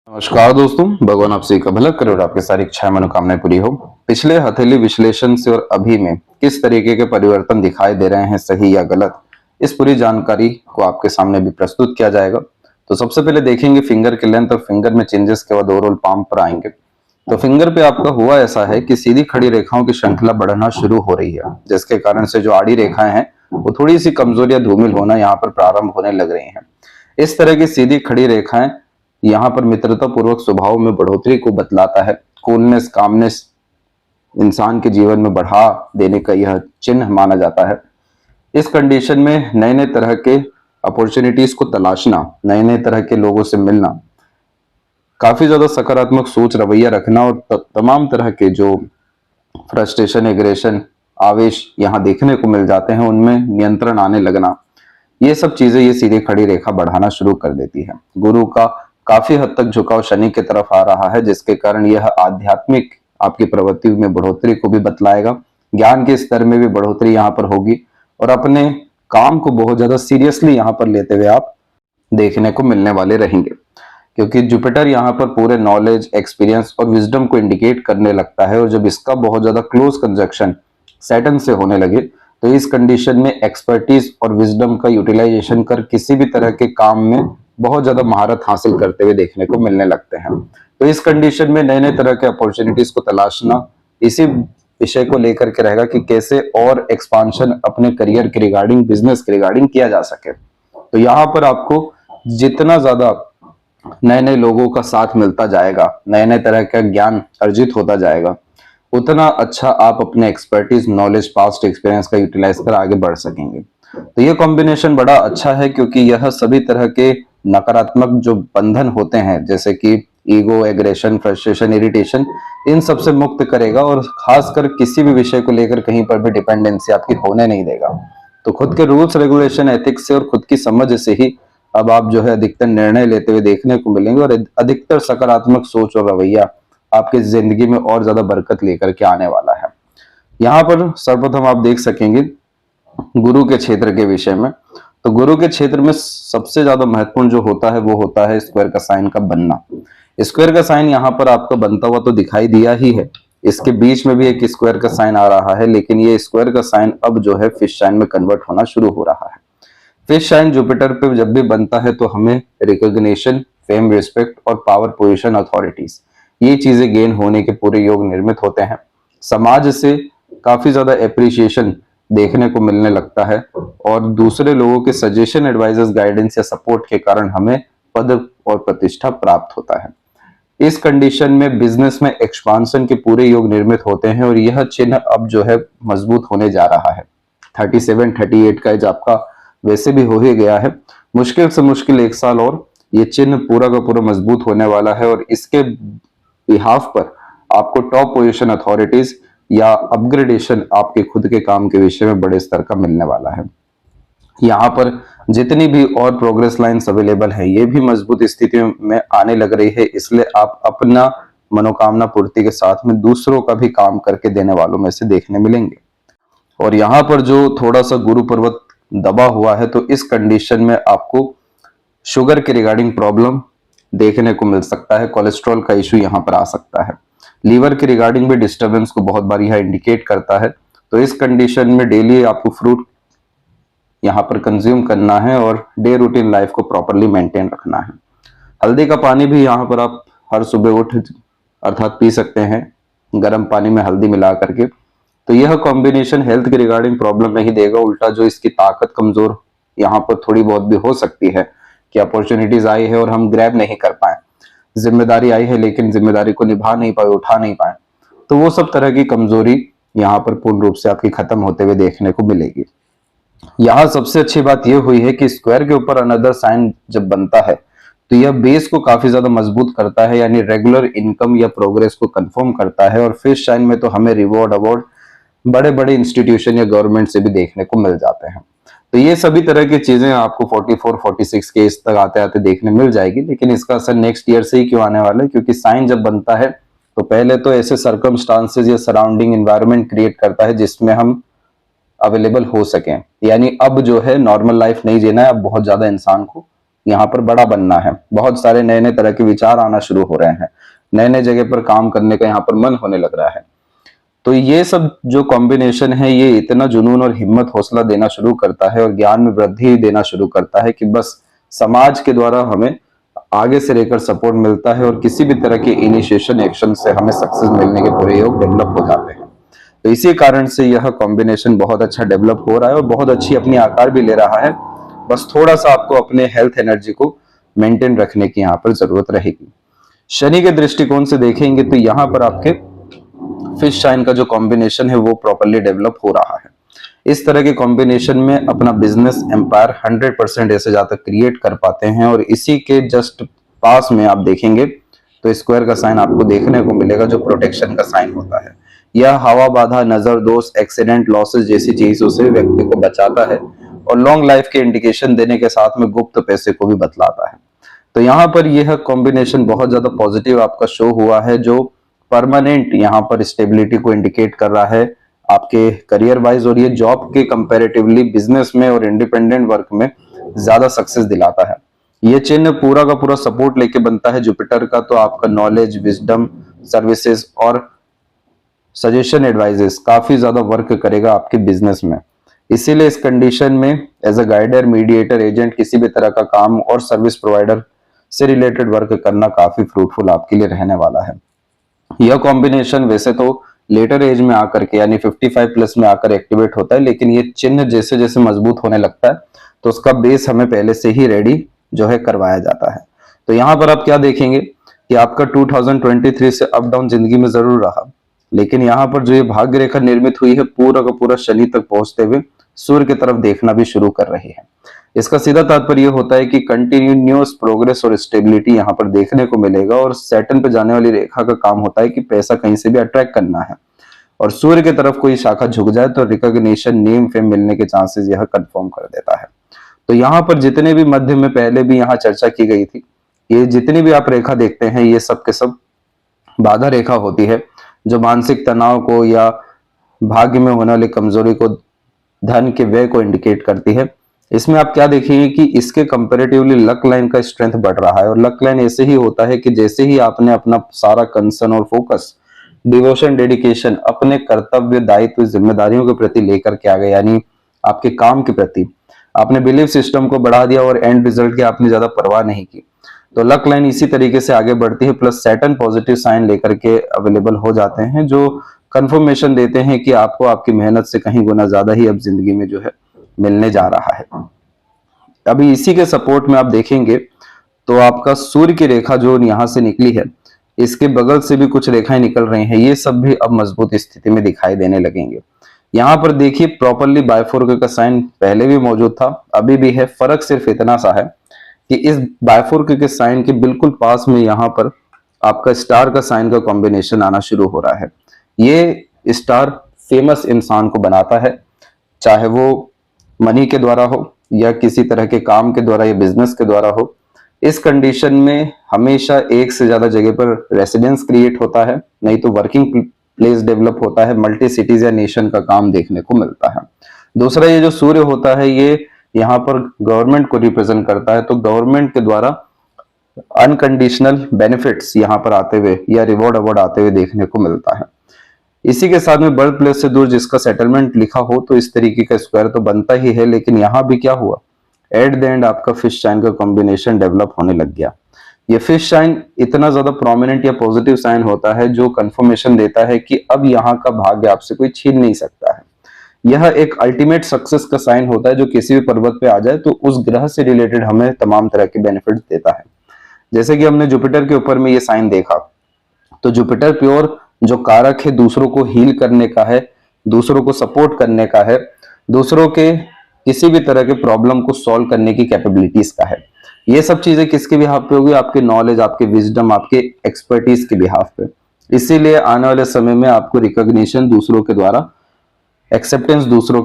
नमस्कार दोस्तों, भगवान आप सभी का भला करे और आपकी सारी इच्छाएं मनोकामनाएं पूरी हो। पिछले हथेली विश्लेषण से और अभी में किस तरीके के परिवर्तन दिखाई दे रहे हैं, सही या गलत, इस पूरी जानकारी को आपके सामने भी प्रस्तुत किया जाएगा। तो सबसे पहले देखेंगे फिंगर की लेंथ और फिंगर में चेंजेस के बाद ओवरऑल पाम पर आएंगे। तो फिंगर पे आपका हुआ ऐसा है कि सीधी खड़ी रेखाओं की श्रृंखला बढ़ना शुरू हो रही है, जिसके कारण से जो आड़ी रेखाएं हैं वो थोड़ी सी कमजोर या धूमिल होना यहाँ पर प्रारंभ होने लग रही है। इस तरह की सीधी खड़ी रेखाएं यहाँ पर मित्रता पूर्वक स्वभाव में बढ़ोतरी को बतलाता है। कूलनेस, कामनेस इंसान के जीवन में बढ़ा देने का यह चिन्ह माना जाता है। इस कंडीशन में नए नए तरह के अपॉर्चुनिटीज को तलाशना, नए नए तरह के लोगों से मिलना, काफी ज्यादा सकारात्मक सोच रवैया रखना और तमाम तरह के जो फ्रस्ट्रेशन, एग्रेशन, आवेश यहाँ देखने को मिल जाते हैं, उनमें नियंत्रण आने लगना, ये सब चीजें ये सीधी खड़ी रेखा बढ़ाना शुरू कर देती है। गुरु का काफी हद तक झुकाव शनि की तरफ आ रहा है, जिसके कारण यह आध्यात्मिक आपकी प्रवृत्ति में बढ़ोतरी को भी बतलाएगा। ज्ञान के स्तर में भी बढ़ोतरी यहाँ पर होगी और अपने काम को बहुत ज्यादा सीरियसली यहाँ पर लेते हुए आप देखने को मिलने वाले रहेंगे, क्योंकि जुपिटर यहाँ पर पूरे नॉलेज, एक्सपीरियंस और विजडम को इंडिकेट करने लगता है। और जब इसका बहुत ज्यादा क्लोज कंजक्शन सैटर्न से होने लगे तो इस कंडीशन में एक्सपर्टीज और विजडम का यूटिलाइजेशन कर किसी भी तरह के काम में बहुत ज्यादा महारत हासिल करते हुए देखने को मिलने लगते हैं। तो इस कंडीशन में नए नए तरह के अपॉर्चुनिटीज को तलाशना इसी विषय को लेकर के रहेगा कि कैसे और एक्सपांशन अपने करियर के रिगार्डिंग, बिजनेस के रिगार्डिंग किया जा सके। तो यहाँ पर आपको जितना ज्यादा नए नए लोगों का साथ मिलता जाएगा, नए नए तरह का ज्ञान अर्जित होता जाएगा, उतना अच्छा आप अपने एक्सपर्टीज, नॉलेज, पास्ट एक्सपीरियंस का यूटिलाइज कर आगे बढ़ सकेंगे। तो ये कॉम्बिनेशन बड़ा अच्छा है, क्योंकि यह सभी तरह के नकारात्मक जो बंधन होते हैं, जैसे कि ईगो, एग्रेशन, फ्रस्ट्रेशन, इरिटेशन, इन सब से मुक्त करेगा और खासकर किसी भी विषय को लेकर कहीं पर भी डिपेंडेंसी आपकी होने नहीं देगा। तो खुद के रूल्स, रेगुलेशन, एथिक्स से और खुद की समझ से ही अब आप जो है अधिकतर निर्णय लेते हुए देखने को मिलेंगे और अधिकतर सकारात्मक सोच और रवैया आपकी जिंदगी में और ज्यादा बरकत लेकर के आने वाला है। यहाँ पर सर्वप्रथम आप देख सकेंगे गुरु के क्षेत्र के विषय में। तो गुरु के क्षेत्र में सबसे ज्यादा महत्वपूर्ण जो होता है वो होता है स्क्वायर का साइन का बनना। स्क्वायर का साइन यहाँ पर आपका बनता हुआ तो दिखाई दिया ही है, इसके बीच में भी एक स्क्वायर का साइन आ रहा है, लेकिन ये स्क्वायर का साइन अब जो है फिश साइन में कन्वर्ट होना शुरू हो रहा है। फिश साइन जुपिटर पे जब भी बनता है तो हमें रिकॉग्निशन, फेम, रिस्पेक्ट और पावर, पोजीशन, अथॉरिटीज, ये चीजें गेन होने के पूरे योग निर्मित होते हैं। समाज से काफी ज्यादा एप्रिसिएशन देखने को मिलने लगता है और दूसरे लोगों के सजेशन, एडवाइजर्स, गाइडेंस या सपोर्ट के कारण हमें पद और प्रतिष्ठा प्राप्त होता है। इस कंडीशन में बिजनेस में एक्सपांशन के पूरे योग निर्मित होते हैं और यह चिन्ह अब जो है मजबूत होने जा रहा है। 37, 38 का एज आपका वैसे भी हो ही गया है। मुश्किल से मुश्किल 1 साल और ये चिन्ह पूरा का पूरा मजबूत होने वाला है और इसके बिहाफ पर आपको टॉप पोजीशन, अथॉरिटीज या अपग्रेडेशन आपके खुद के काम के विषय में बड़े स्तर का मिलने वाला है। यहाँ पर जितनी भी और प्रोग्रेस लाइंस अवेलेबल है ये भी मजबूत स्थिति में आने लग रही है, इसलिए आप अपना मनोकामना पूर्ति के साथ में दूसरों का भी काम करके देने वालों में से देखने मिलेंगे। और यहाँ पर जो थोड़ा सा गुरु पर्वत दबा हुआ है तो इस कंडीशन में आपको शुगर के रिगार्डिंग प्रॉब्लम देखने को मिल सकता है, कोलेस्ट्रॉल का इशू यहाँ पर आ सकता है। लीवर के रिगार्डिंग भी डिस्टर्बेंस को बहुत बार यह इंडिकेट करता है। तो इस कंडीशन में डेली आपको फ्रूट यहाँ पर कंज्यूम करना है और डे रूटीन लाइफ को प्रॉपरली मेंटेन रखना है। हल्दी का पानी भी यहाँ पर आप हर सुबह उठ अर्थात पी सकते हैं, गर्म पानी में हल्दी मिला करके। तो यह कॉम्बिनेशन हेल्थ के रिगार्डिंग प्रॉब्लम नहीं देगा, उल्टा जो इसकी ताकत कमजोर यहाँ पर थोड़ी बहुत भी हो सकती है कि अपॉर्चुनिटीज आई है और हम ग्रैब नहीं कर पाए, जिम्मेदारी आई है लेकिन जिम्मेदारी को निभा नहीं पाए, उठा नहीं पाए, तो वो सब तरह की कमजोरी यहाँ पर पूर्ण रूप से आपकी खत्म होते हुए देखने को मिलेगी। यहाँ सबसे अच्छी बात यह हुई है कि स्क्वायर के ऊपर अनदर साइन जब बनता है तो यह बेस को काफी ज्यादा मजबूत करता है, यानी रेगुलर इनकम या प्रोग्रेस को कंफर्म करता है। और फिश साइन में तो हमें रिवॉर्ड, अवार्ड बड़े बड़े इंस्टीट्यूशन या गवर्नमेंट से भी देखने को मिल जाते हैं। तो ये सभी तरह की चीजें आपको 44, 46 के इस तक आते आते देखने मिल जाएगी, लेकिन इसका असर नेक्स्ट ईयर से ही क्यों आने वाला है, क्योंकि साइन जब बनता है तो पहले तो ऐसे सर्कमस्टांसेस या सराउंडिंग एनवायरनमेंट क्रिएट करता है जिसमें हम अवेलेबल हो सकें। यानी अब जो है नॉर्मल लाइफ नहीं जीना है, अब बहुत ज्यादा इंसान को यहाँ पर बड़ा बनना है, बहुत सारे नए नए तरह के विचार आना शुरू हो रहे हैं, नए नए जगह पर काम करने का यहाँ पर मन होने लग रहा है। तो ये सब जो कॉम्बिनेशन है ये इतना जुनून और हिम्मत हौसला देना शुरू करता है और ज्ञान में वृद्धि देना शुरू करता है कि बस समाज के द्वारा हमें आगे से रहकर सपोर्ट मिलता है और किसी भी तरह के इनिशिएशन एक्शन से हमें सक्सेस मिलने के पूरे योग डेवलप हो जाते हैं। तो इसी कारण से यह कॉम्बिनेशन बहुत अच्छा डेवलप हो रहा है और बहुत अच्छी अपनी आकार भी ले रहा है। बस थोड़ा सा आपको अपने हेल्थ एनर्जी को मेंटेन रखने की यहाँ पर जरूरत रहेगी। शनि के दृष्टिकोण से देखेंगे तो यहाँ पर आपके फिश साइन का जो कॉम्बिनेशन है वो प्रॉपरली डेवलप हो रहा है। इस तरह के कॉम्बिनेशन में अपना बिजनेस एम्पायर 100% ऐसे ज्यादा क्रिएट कर पाते हैं। और इसी के जस्ट पास में आप देखेंगे तो स्क्वायर का साइन आपको देखने को मिलेगा जो प्रोटेक्शन का साइन होता है। यह हवा बाधा, नजर दोष, एक्सीडेंट, लॉसेस जैसी चीजों से व्यक्ति को बचाता है और लॉन्ग लाइफ के इंडिकेशन देने के साथ में गुप्त पैसे को भी बतलाता है। तो यहाँ पर यह कॉम्बिनेशन बहुत ज्यादा पॉजिटिव आपका शो हुआ है जो परमानेंट यहाँ पर स्टेबिलिटी को इंडिकेट कर रहा है आपके करियर वाइज। और ये जॉब के कंपैरेटिवली बिजनेस में और इंडिपेंडेंट वर्क में ज्यादा सक्सेस दिलाता है। ये चिन्ह पूरा का पूरा सपोर्ट लेके बनता है जुपिटर का। तो आपका नॉलेज, विजडम, सर्विसेज और सजेशन, एडवाइजेस काफी ज्यादा वर्क करेगा आपके बिजनेस में। इसीलिए इस कंडीशन में as a guider, mediator, agent, किसी भी तरह का काम और सर्विस प्रोवाइडर से रिलेटेड वर्क करना काफी फ्रूटफुल आपके लिए रहने वाला है। यह कॉम्बिनेशन वैसे तो लेटर एज में आकर के यानी 55 प्लस में आकर एक्टिवेट होता है, लेकिन ये चिन्ह जैसे जैसे मजबूत होने लगता है तो उसका बेस हमें पहले से ही रेडी जो है करवाया जाता है। तो यहाँ पर आप क्या देखेंगे कि आपका 2023 से अप डाउन जिंदगी में जरूर रहा, लेकिन यहाँ पर जो ये भाग्य रेखा निर्मित हुई है पूरा का पूरा शनि तक पहुंचते हुए सूर्य की तरफ देखना भी शुरू कर रही है। इसका सीधा तात्पर्य यह होता है कि कंटिन्यूअस प्रोग्रेस और स्टेबिलिटी यहाँ पर देखने को मिलेगा। और सैटर्न पे जाने वाली रेखा का काम होता है कि पैसा कहीं से भी अट्रैक्ट करना है और सूर्य की तरफ कोई शाखा झुक जाए तो रिकॉग्निशन, नेम, फेम मिलने के चांसेस यह कंफर्म कर देता है। तो यहाँ पर जितने भी मध्य में पहले भी यहाँ चर्चा की गई थी, ये जितनी भी आप रेखा देखते हैं ये सब के सब बाधा रेखा होती है जो मानसिक तनाव को या भाग्य में होने वाली कमजोरी को, धन के व्यय को इंडिकेट करती है। इसमें आप क्या देखेंगे कि इसके कंपैरेटिवली लक लाइन का स्ट्रेंथ बढ़ रहा है। और लक लाइन ऐसे ही होता है कि जैसे ही आपने अपना सारा कंसर्न और फोकस, डिवोशन, डेडिकेशन अपने कर्तव्य, दायित्व, जिम्मेदारियों के प्रति लेकर के आ गए, यानी आपके काम के प्रति आपने बिलीफ सिस्टम को बढ़ा दिया और एंड रिजल्ट की आपने ज्यादा परवाह नहीं की, तो लक लाइन इसी तरीके से आगे बढ़ती है। प्लस सैटर्न पॉजिटिव साइन लेकर के अवेलेबल हो जाते हैं जो कंफर्मेशन देते हैं कि आपको आपकी मेहनत से कहीं गुना ज्यादा ही अब जिंदगी में जो है मिलने जा रहा है। अभी इसी के सपोर्ट में आप देखेंगे तो आपका सूर्य की रेखा जो यहां से निकली है, इसके बगल से भी कुछ रेखाएं निकल रही हैं, ये सब भी अब मजबूत स्थिति में दिखाई देने लगेंगे। यहाँ पर देखिए प्रॉपरली बायफोर्क का साइन पहले भी मौजूद था, अभी भी है। फर्क सिर्फ इतना सा है कि इस बायफोर्क के साइन के बिल्कुल पास में यहाँ पर आपका स्टार का साइन का कॉम्बिनेशन आना शुरू हो रहा है। ये स्टार फेमस इंसान को बनाता है, चाहे वो मनी के द्वारा हो या किसी तरह के काम के द्वारा या बिजनेस के द्वारा हो। इस कंडीशन में हमेशा एक से ज्यादा जगह पर रेसिडेंस क्रिएट होता है, नहीं तो वर्किंग प्लेस डेवलप होता है, मल्टी सिटीज या नेशन का काम देखने को मिलता है। दूसरा, ये जो सूर्य होता है ये यहाँ पर गवर्नमेंट को रिप्रेजेंट करता है, तो गवर्नमेंट के द्वारा अनकंडीशनल बेनिफिट्स यहाँ पर आते हुए या रिवॉर्ड अवार्ड आते हुए देखने को मिलता है। इसी के साथ में बर्थ प्लेस से दूर जिसका सेटलमेंट लिखा हो तो इस तरीके का स्क्वायर तो बनता ही है। लेकिन यहाँ भी क्या हुआ, एट द एंड आपका फिश साइन का कॉम्बिनेशन डेवलप होने लग गया। ये फिश साइन इतना ज्यादा प्रोमिनेंट या पॉजिटिव साइन होता है जो कंफर्मेशन देता है कि अब यहाँ का भाग्य आपसे कोई छीन नहीं सकता है। यह एक अल्टीमेट सक्सेस का साइन होता है जो किसी भी पर्वत पे आ जाए तो उस ग्रह से रिलेटेड हमें तमाम तरह के बेनिफिट्स देता है। जैसे कि हमने जुपिटर के ऊपर में ये साइन देखा, तो जुपिटर प्योर जो कारक है दूसरों को हील करने का है, दूसरों को सपोर्ट करने का है, दूसरों के किसी भी तरह के प्रॉब्लम को सॉल्व करने की कैपेबिलिटीज का है। ये सब चीजें किसके बिहाफ पे होगी, आपके नॉलेज, आपके विजडम, आपके एक्सपर्टीज के बिहाफ पे। इसीलिए आने वाले समय में आपको रिकॉग्निशन दूसरों के द्वारा, एक्सेप्टेंस दूसरों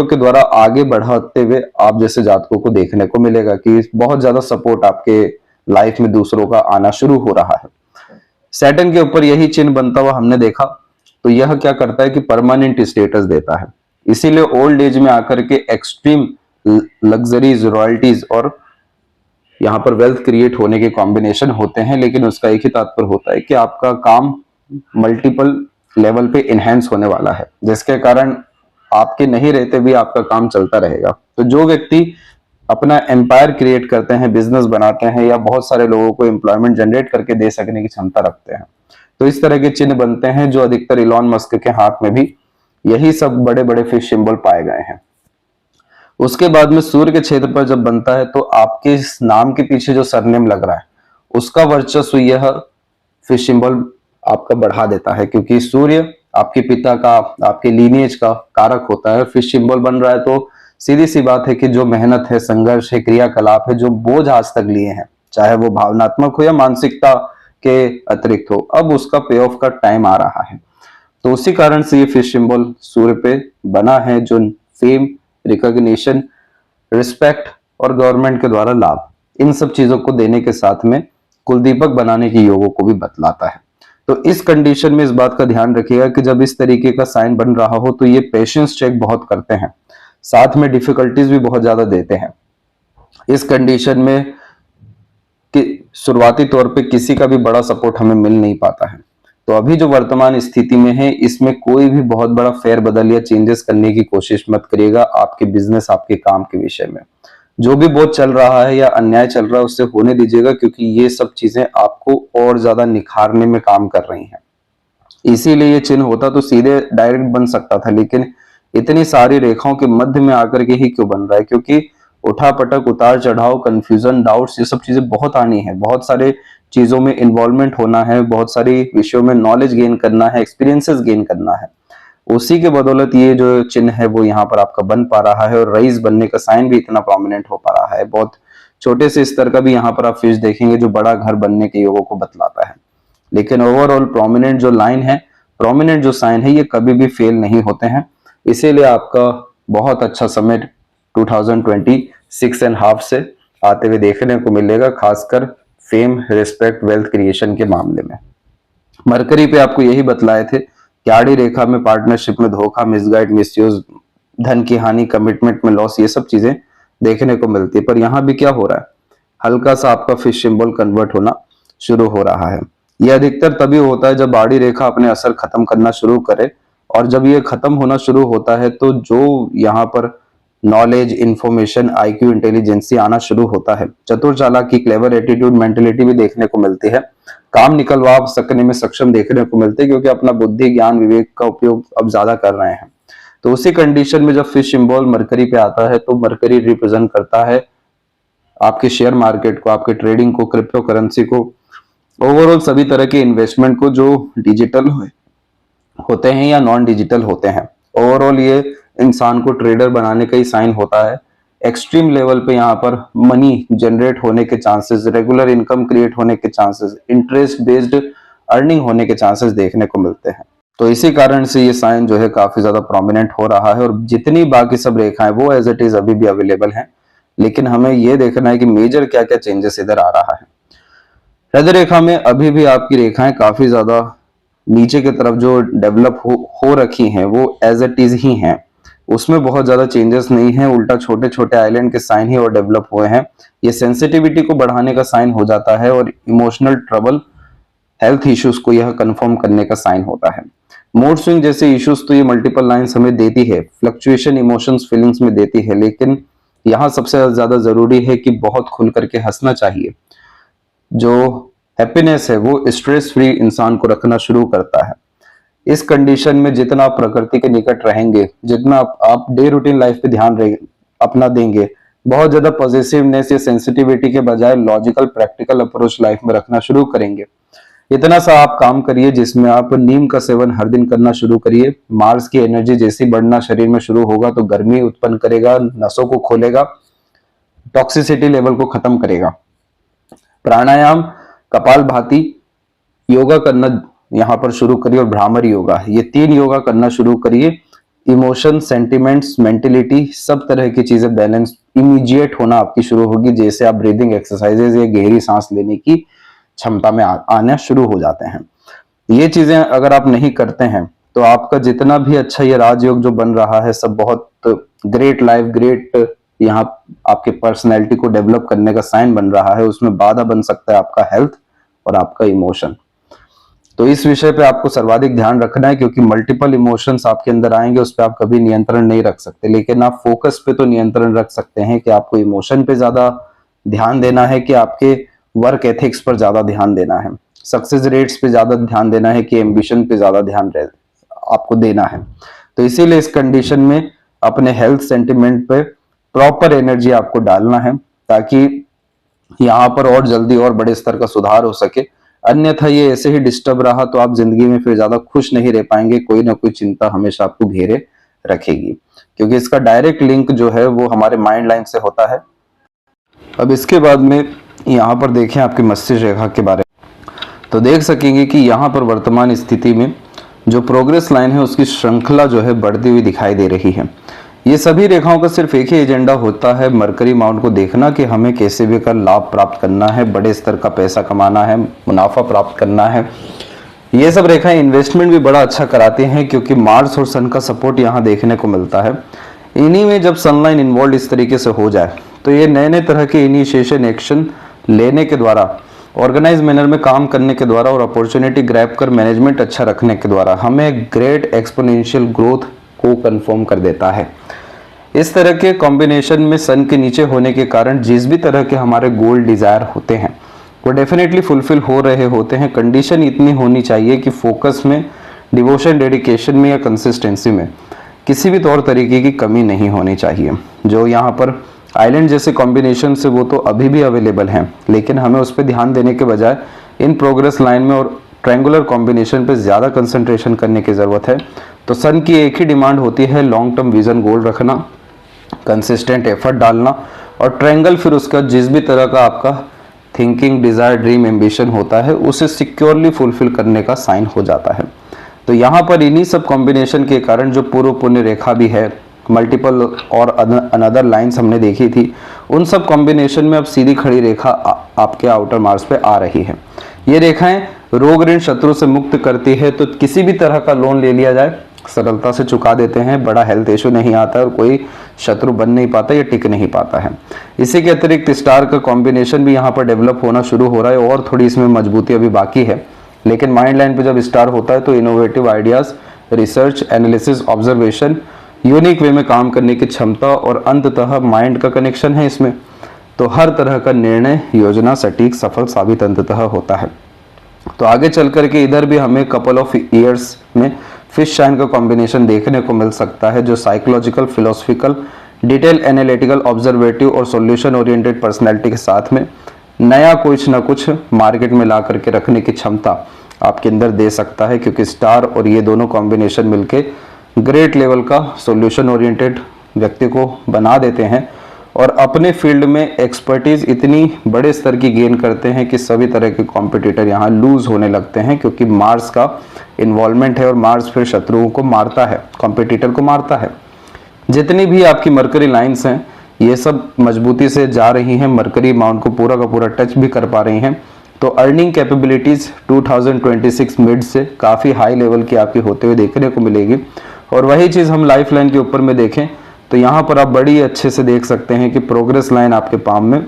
के द्वारा आगे बढ़ाते हुए आप जैसे जातकों को देखने को मिलेगा कि बहुत ज्यादा सपोर्ट आपके लाइफ में दूसरों का आना शुरू हो रहा है। सैटर्न के ऊपर यही चिन्ह बनता हुआ हमने देखा, तो यह क्या करता है कि परमानेंट स्टेटस देता है। इसीलिए ओल्ड एज में आकर के एक्सट्रीम लग्जरीज, रॉयल्टीज और यहाँ पर वेल्थ क्रिएट होने के कॉम्बिनेशन होते हैं, लेकिन उसका एक ही तात्पर्य होता है कि आपका काम मल्टीपल लेवल पे इनहेंस होने वाला है, जिसके कारण आपके नहीं रहते भी आपका काम चलता रहेगा। तो जो व्यक्ति अपना एम्पायर क्रिएट करते हैं, बिजनेस बनाते हैं या बहुत सारे लोगों को एम्प्लॉयमेंट जनरेट करके दे सकने की क्षमता रखते हैं, तो इस तरह के चिन्ह बनते हैं, जो अधिकतर इलॉन मस्क के हाथ में भी यही सब बड़े बड़े फिश सिंबल पाए गए हैं। उसके बाद में सूर्य के क्षेत्र पर जब बनता है, तो आपके इस नाम के पीछे जो सरनेम लग रहा है उसका वर्चस्व यह फिश सिंबल आपका बढ़ा देता है, क्योंकि सूर्य आपके पिता का, आपके लीनिएज का कारक होता है। फिश सिंबल बन रहा है तो सीधी सी बात है कि जो मेहनत है, संघर्ष है, क्रियाकलाप है, जो बोझ आज तक लिए हैं, चाहे वो भावनात्मक हो या मानसिकता के अतिरिक्त हो, अब उसका पे ऑफ का टाइम आ रहा है। तो उसी कारण से ये फिश सिंबल सूर्य पे बना है, जो फेम, रिकॉग्निशन, रिस्पेक्ट और गवर्नमेंट के द्वारा लाभ, इन सब चीजों को देने के साथ में कुलदीपक बनाने के योगों को भी बतलाता है। तो इस कंडीशन में इस बात का ध्यान रखिएगा कि जब इस तरीके का साइन बन रहा हो तो ये पेशेंस चेक बहुत करते हैं, साथ में डिफिकल्टीज भी बहुत ज्यादा देते हैं। इस कंडीशन में कि शुरुआती तौर पे किसी का भी बड़ा सपोर्ट हमें मिल नहीं पाता है। तो अभी जो वर्तमान स्थिति में है, इसमें कोई भी बहुत बड़ा फेरबदल या चेंजेस करने की कोशिश मत करिएगा आपके बिजनेस, आपके काम के विषय में। जो भी बहुत चल रहा है या अन्याय चल रहा है उससे होने दीजिएगा, क्योंकि ये सब चीजें आपको और ज्यादा निखारने में काम कर रही हैं। इसीलिए ये चिन्ह होता तो सीधे डायरेक्ट बन सकता था, लेकिन इतनी सारी रेखाओं के मध्य में आकर के ही क्यों बन रहा है? क्योंकि उठापटक, उतार चढ़ाव, कंफ्यूजन, डाउट्स, ये सब चीजें बहुत आनी है, बहुत सारे चीजों में इन्वॉल्वमेंट होना है, बहुत सारी विषयों में नॉलेज गेन करना है, एक्सपीरियंसेस गेन करना है। उसी के बदौलत ये जो चिन्ह है वो यहाँ पर आपका बन पा रहा है, और रईस बनने का साइन भी इतना प्रोमिनेंट हो पा रहा है। बहुत छोटे से स्तर का भी यहाँ पर आप फिश देखेंगे जो बड़ा घर बनने के योगों को बतलाता है, लेकिन ओवरऑल प्रोमिनेंट जो लाइन है, प्रोमिनेंट जो साइन है, ये कभी भी फेल नहीं होते हैं। इसीलिए आपका बहुत अच्छा समय 2026 एंड हाफ से आते हुए देखने को मिलेगा, खासकर फेम, रिस्पेक्ट, वेल्थ क्रिएशन के मामले में। मरकरी पे आपको यही बतलाए थे कि आड़ी रेखा में पार्टनरशिप में धोखा, मिसगाइड, मिसयूज, धन की हानि, कमिटमेंट में लॉस, ये सब चीजें देखने को मिलती है। पर यहाँ भी क्या हो रहा है, हल्का सा आपका फिश सिंबल कन्वर्ट होना शुरू हो रहा है। यह अधिकतर तभी होता है जब आड़ी रेखा अपने असर खत्म करना शुरू करे, और जब ये खत्म होना शुरू होता है तो जो यहाँ पर नॉलेज, इंफॉर्मेशन, आईक्यू, इंटेलिजेंसी आना शुरू होता है, चतुर चालाकी, क्लेवर एटीट्यूड, मेंटेलिटी भी देखने को मिलती है, काम निकलवा सकने में सक्षम देखने को मिलते हैं, क्योंकि अपना बुद्धि, ज्ञान, विवेक का उपयोग अब ज्यादा कर रहे हैं। तो उसी कंडीशन में जब फिश सिंबल मरकरी पे आता है, तो मरकरी रिप्रेजेंट करता है आपके शेयर मार्केट को, आपके ट्रेडिंग को, क्रिप्टो करेंसी को, ओवरऑल सभी तरह के इन्वेस्टमेंट को, जो डिजिटल होते हैं या नॉन डिजिटल होते हैं। ओवरऑल ये इंसान को ट्रेडर बनाने का ही साइन होता है। एक्सट्रीम लेवल पे यहाँ पर मनी जनरेट होने के चांसेस, रेगुलर इनकम क्रिएट होने के चांसेस, इंटरेस्ट बेस्ड अर्निंग होने के चांसेस देखने को मिलते हैं। तो इसी कारण से ये साइन जो है काफी ज्यादा प्रोमिनेंट हो रहा है, और जितनी बाकी सब रेखाएं वो एज इट इज अभी भी अवेलेबल हैं, लेकिन हमें ये देखना है कि मेजर क्या क्या चेंजेस इधर आ रहा है। हृदय रेखा में अभी भी आपकी रेखाएं काफी ज्यादा नीचे की तरफ जो डेवलप हो रखी हैं वो एज इट इज ही हैं, उसमें बहुत ज्यादा चेंजेस नहीं है, उल्टा छोटे छोटे आइलैंड के साइन ही और डेवलप हुए हैं। ये सेंसिटिविटी को बढ़ाने का साइन हो जाता है, और इमोशनल ट्रबल, हेल्थ इश्यूज को यह कंफर्म करने का साइन होता है। मूड स्विंग जैसे इश्यूज तो ये मल्टीपल लाइंस हमें देती है, फ्लक्चुएशन इमोशंस, फीलिंग्स में देती है, लेकिन यहाँ सबसे ज्यादा जरूरी है कि बहुत खुल करके हंसना चाहिए। जो हैप्पीनेस है वो स्ट्रेस फ्री इंसान को रखना शुरू करता है। इस कंडीशन में जितना आप प्रकृति के निकट रहेंगे, जितना आप डे रूटीन लाइफ पे ध्यान अपना देंगे, बहुत ज्यादा पॉजिटिवनेस या सेंसिटिविटी के बजाय लॉजिकल, प्रैक्टिकल अप्रोच लाइफ में रखना शुरू करेंगे। इतना सा आप काम करिए जिसमें आप नीम का सेवन हर दिन करना शुरू करिए। मार्स की एनर्जी जैसी बढ़ना शरीर में शुरू होगा तो गर्मी उत्पन्न करेगा, नसों को खोलेगा, टॉक्सिसिटी लेवल को खत्म करेगा। प्राणायाम, कपालभाति, योगा करना यहाँ पर शुरू करिए, और भ्रामरी योगा, ये 3 योगा करना शुरू करिए। इमोशन, सेंटिमेंट्स, मेंटेलिटी, सब तरह की चीजें बैलेंस इमीडिएट होना आपकी शुरू होगी, जैसे आप ब्रीदिंग एक्सरसाइजेज या गहरी सांस लेने की क्षमता में आना शुरू हो जाते हैं। ये चीजें अगर आप नहीं करते हैं तो आपका जितना भी अच्छा ये राजयोग जो बन रहा है सब बहुत ग्रेट लाइफ, ग्रेट यहाँ आपके पर्सनैलिटी को डेवलप करने का साइन बन रहा है, उसमें बाधा बन सकता है आपका हेल्थ और आपका इमोशन। तो इस विषय पे आपको सर्वाधिक ध्यान रखना है, क्योंकि मल्टीपल इमोशंस आपके अंदर आएंगे, उस पर आप कभी नियंत्रण नहीं रख सकते, लेकिन आप फोकस पे तो नियंत्रण रख सकते हैं कि आपको इमोशन पे ज्यादा ध्यान देना है कि आपके वर्क एथिक्स पर ज्यादा ध्यान देना है, सक्सेस रेट्स पे ज्यादा ध्यान देना है कि एम्बिशन पे ज्यादा ध्यान आपको देना है। तो इसीलिए इस कंडीशन में अपने हेल्थ सेंटिमेंट पे प्रॉपर एनर्जी आपको डालना है, ताकि यहाँ पर और जल्दी और बड़े स्तर का सुधार हो सके। अन्यथा ये ऐसे ही डिस्टर्ब रहा तो आप जिंदगी में फिर ज्यादा खुश नहीं रह पाएंगे, कोई ना कोई चिंता हमेशा आपको घेरे रखेगी, क्योंकि इसका डायरेक्ट लिंक जो है वो हमारे माइंड लाइन से होता है। अब इसके बाद में यहाँ पर देखें आपकी मस्तिष्क रेखा के बारे में, तो देख सकेंगे कि यहाँ पर वर्तमान स्थिति में जो प्रोग्रेस लाइन है उसकी श्रृंखला जो है बढ़ती हुई दिखाई दे रही है। ये सभी रेखाओं का सिर्फ एक ही एजेंडा होता है, मरकरी माउंट को देखना कि हमें कैसे भी कर लाभ प्राप्त करना है, बड़े स्तर का पैसा कमाना है, मुनाफा प्राप्त करना है। ये सब रेखाएं इन्वेस्टमेंट भी बड़ा अच्छा कराती हैं, क्योंकि मार्स और सन का सपोर्ट यहाँ देखने को मिलता है। इन्हीं में जब सनलाइन इन्वॉल्व इस तरीके से हो जाए तो ये नए नए तरह के इनिशिएशन एक्शन लेने के द्वारा, ऑर्गेनाइज मैनर में काम करने के द्वारा और अपॉर्चुनिटी ग्रैब कर मैनेजमेंट अच्छा रखने के द्वारा हमें ग्रेट एक्सपोनेंशियल ग्रोथ को कंफर्म कर देता है। इस तरह के कॉम्बिनेशन में सन के नीचे होने के कारण जिस भी तरह के हमारे गोल डिजायर होते हैं वो डेफिनेटली फुलफिल हो रहे होते हैं। कंडीशन इतनी होनी चाहिए कि फोकस में, डिवोशन, डेडिकेशन में या कंसिस्टेंसी में किसी भी तौर तरीके की कमी नहीं होनी चाहिए। जो यहाँ पर आइलैंड जैसे कॉम्बिनेशन से वो तो अभी भी अवेलेबल हैं, लेकिन हमें उस पर ध्यान देने के बजाय इन प्रोग्रेस लाइन में और ट्रायंगुलर कॉम्बिनेशन पे ज़्यादा कंसंट्रेशन करने की ज़रूरत है। तो सन की एक ही डिमांड होती है, लॉन्ग टर्म विजन गोल रखना, कंसिस्टेंट एफर्ट डालना, और ट्रायंगल फिर उसका जिस भी तरह का आपका थिंकिंग, डिज़ायर, ड्रीम, एम्बिशन होता है उसे सिक्योरली फुलफिल करने का साइन हो जाता है। तो यहाँ पर इन्हीं सब कॉम्बिनेशन के कारण जो पूर्व पुण्य रेखा भी है, मल्टीपल और अनदर लाइंस हमने देखी थी, उन सब कॉम्बिनेशन में अब सीधी खड़ी रेखा आपके आउटर मार्स पे आ रही है। ये रेखाएं रोग, ऋण, शत्रु से मुक्त करती है, तो किसी भी तरह का लोन ले लिया जाए सरलता से चुका देते हैं, बड़ा हेल्थ इशू नहीं आता और कोई शत्रु बन नहीं पाता या टिक नहीं पाता है। इसी के अतिरिक्त स्टार का कॉम्बिनेशन भी यहाँ पर डेवलप होना शुरू हो रहा है, और थोड़ी इसमें मजबूती अभी बाकी है, लेकिन माइंड लाइन पे जब स्टार होता है तो innovative ideas, research, analysis, observation, unique way में काम करने की क्षमता और अंततः माइंड का कनेक्शन है इसमें। तो हर तरह का निर्णय, योजना सटीक, सफल साबित अंततः होता है। तो आगे चल करके इधर भी हमें कपल ऑफ ईयर्स में फिश साइन का कॉम्बिनेशन देखने को मिल सकता है, जो साइकोलॉजिकल, फिलोसफिकल, डिटेल, एनालिटिकल, ऑब्जर्वेटिव और सॉल्यूशन ओरिएंटेड पर्सनैलिटी के साथ में नया कुछ ना कुछ मार्केट में ला करके रखने की क्षमता आपके अंदर दे सकता है, क्योंकि स्टार और ये दोनों कॉम्बिनेशन मिलके ग्रेट लेवल का सॉल्यूशन ओरिएंटेड व्यक्ति को बना देते हैं और अपने फील्ड में एक्सपर्टीज इतनी बड़े स्तर की गेन करते हैं कि सभी तरह के कॉम्पिटिटर यहाँ लूज होने लगते हैं, क्योंकि मार्स का इन्वॉल्वमेंट है और मार्स फिर शत्रुओं को मारता है, कॉम्पिटिटर को मारता है। जितनी भी आपकी मरकरी लाइंस हैं ये सब मजबूती से जा रही हैं, मरकरी माउंट को पूरा का पूरा टच भी कर पा रही हैं। तो अर्निंग कैपेबिलिटीज 2026 मिड से काफ़ी हाई लेवल की आपकी होते हुए देखने को मिलेगी। और वही चीज़ हम लाइफ लाइन के ऊपर में देखें तो यहाँ पर आप बड़ी अच्छे से देख सकते हैं कि प्रोग्रेस लाइन आपके पाम में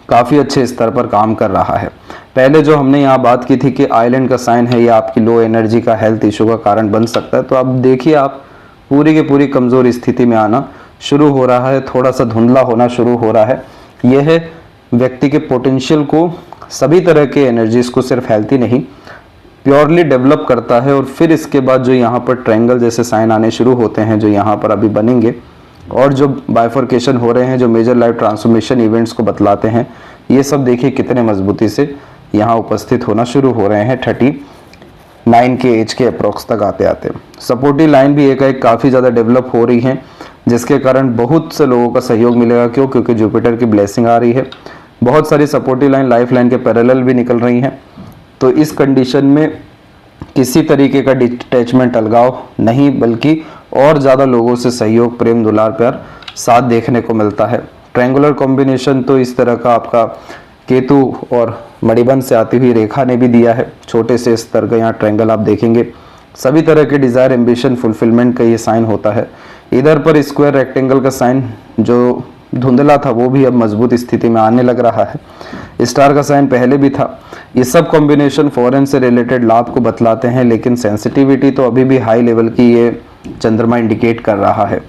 काफ़ी अच्छे स्तर पर काम कर रहा है। पहले जो हमने यहाँ बात की थी कि आइलैंड का साइन है या आपकी लो एनर्जी का हेल्थ इशू का कारण बन सकता है, तो अब देखिए आप पूरी की पूरी कमज़ोर स्थिति में आना शुरू हो रहा है, थोड़ा सा धुंधला होना शुरू हो रहा है। यह है व्यक्ति के पोटेंशियल को, सभी तरह के एनर्जीज को, सिर्फ हेल्थ ही नहीं, प्योरली डेवलप करता है। और फिर इसके बाद जो यहाँ पर ट्रायंगल जैसे साइन आने शुरू होते हैं, जो यहाँ पर अभी बनेंगे, और जो बाइफर्केशन हो रहे हैं, जो मेजर लाइफ ट्रांसफॉर्मेशन इवेंट्स को बतलाते हैं, ये सब देखिए कितने मजबूती से यहाँ उपस्थित होना शुरू हो रहे हैं 39 के एज के अप्रोक्स तक आते आते। सपोर्टिव लाइन भी एक काफ़ी ज़्यादा डेवलप हो रही है, जिसके कारण बहुत से लोगों का सहयोग मिलेगा। क्यों? क्योंकि जुपिटर की ब्लेसिंग आ रही है। बहुत सारी सपोर्टिव लाइन लाइफ लाइन के पैरेलल भी निकल रही हैं। तो इस कंडीशन में किसी तरीके का डिटैचमेंट, अलगाव नहीं, बल्कि और ज़्यादा लोगों से सहयोग, प्रेम, दुलार, प्यार साथ देखने को मिलता है। ट्रायंगुलर कॉम्बिनेशन तो इस तरह का आपका केतु और मणिबंध से आती हुई रेखा ने भी दिया है। छोटे से स्तर का यहाँ ट्रायंगल आप देखेंगे, सभी तरह के डिज़ायर, एम्बिशन, फुलफिलमेंट का ये साइन होता है। इधर पर स्क्वायर रेक्टेंगल का साइन जो धुंधला था वो भी अब मजबूत स्थिति में आने लग रहा है। स्टार का साइन पहले भी था। ये सब कॉम्बिनेशन फॉरेन से रिलेटेड लाभ को बतलाते हैं, लेकिन सेंसिटिविटी तो अभी भी हाई लेवल की ये चंद्रमा इंडिकेट कर रहा है।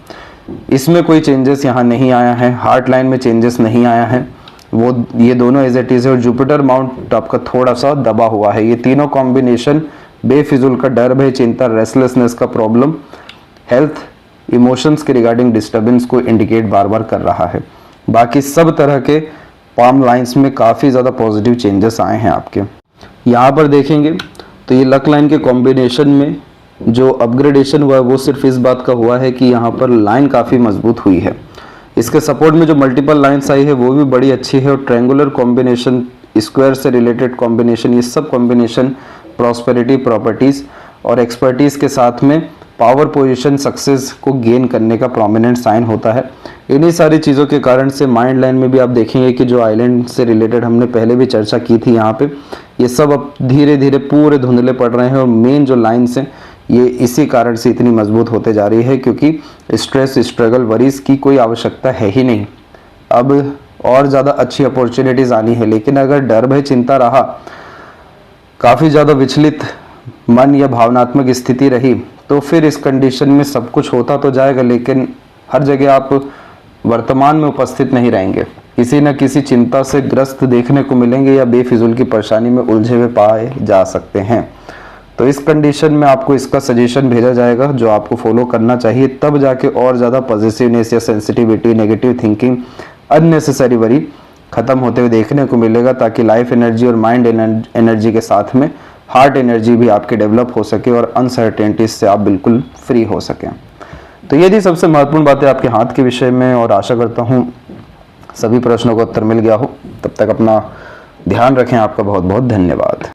इसमें कोई चेंजेस यहाँ नहीं आया है, हार्ट लाइन में चेंजेस नहीं आया है, वो ये दोनों एज इट इज है। और जुपिटर माउंट आपका थोड़ा सा दबा हुआ है। ये तीनों कॉम्बिनेशन बेफिजुल का डर, भय, चिंता, रेस्टलेसनेस का प्रॉब्लम, हेल्थ, इमोशंस के रिगार्डिंग डिस्टर्बेंस को इंडिकेट बार बार कर रहा है। बाकी सब तरह के पाम लाइंस में काफ़ी ज़्यादा पॉजिटिव चेंजेस आए हैं आपके। यहाँ पर देखेंगे तो ये लक लाइन के कॉम्बिनेशन में जो अपग्रेडेशन हुआ है वो सिर्फ इस बात का हुआ है कि यहाँ पर लाइन काफ़ी मजबूत हुई है। इसके सपोर्ट में जो मल्टीपल लाइन्स आई है वो भी बड़ी अच्छी है। और ट्रायंगुलर कॉम्बिनेशन, स्क्वायर से रिलेटेड कॉम्बिनेशन, ये सब कॉम्बिनेशन प्रॉस्पेरिटी, प्रॉपर्टीज़ और एक्सपर्टीज़ के साथ में पावर पोजीशन, सक्सेस को गेन करने का प्रोमिनेंट साइन होता है। इन्हीं सारी चीज़ों के कारण से माइंड लाइन में भी आप देखेंगे कि जो आइलैंड से रिलेटेड हमने पहले भी चर्चा की थी यहाँ पे, ये सब अब धीरे धीरे पूरे धुंधले पड़ रहे हैं। और मेन जो लाइन्स हैं ये इसी कारण से इतनी मजबूत होते जा रही है, क्योंकि स्ट्रेस, स्ट्रगल, वरीज की कोई आवश्यकता है ही नहीं। अब और ज़्यादा अच्छी अपॉर्चुनिटीज़ आनी है, लेकिन अगर डर, भय, चिंता रहा, काफ़ी ज़्यादा विचलित मन या भावनात्मक स्थिति रही, तो फिर इस कंडीशन में सब कुछ होता तो जाएगा, लेकिन हर जगह आप वर्तमान में उपस्थित नहीं रहेंगे। किसी न किसी चिंता से ग्रस्त देखने को मिलेंगे या बेफिजुल की परेशानी में उलझे हुए पाए जा सकते हैं। तो इस कंडीशन में आपको इसका सजेशन भेजा जाएगा जो आपको फॉलो करना चाहिए, तब जाके और ज़्यादा पॉजिटिवनेस या sensitivity, negative thinking, unnecessary worry खत्म होते हुए देखने को मिलेगा, ताकि लाइफ एनर्जी और माइंड एनर्जी के साथ में हार्ट एनर्जी भी आपके डेवलप हो सके और अनसर्टेनिटीज से आप बिल्कुल फ्री हो सकें। तो ये थी सबसे महत्वपूर्ण बातें आपके हाथ के विषय में, और आशा करता हूँ सभी प्रश्नों का उत्तर मिल गया हो। तब तक अपना ध्यान रखें। आपका बहुत बहुत धन्यवाद।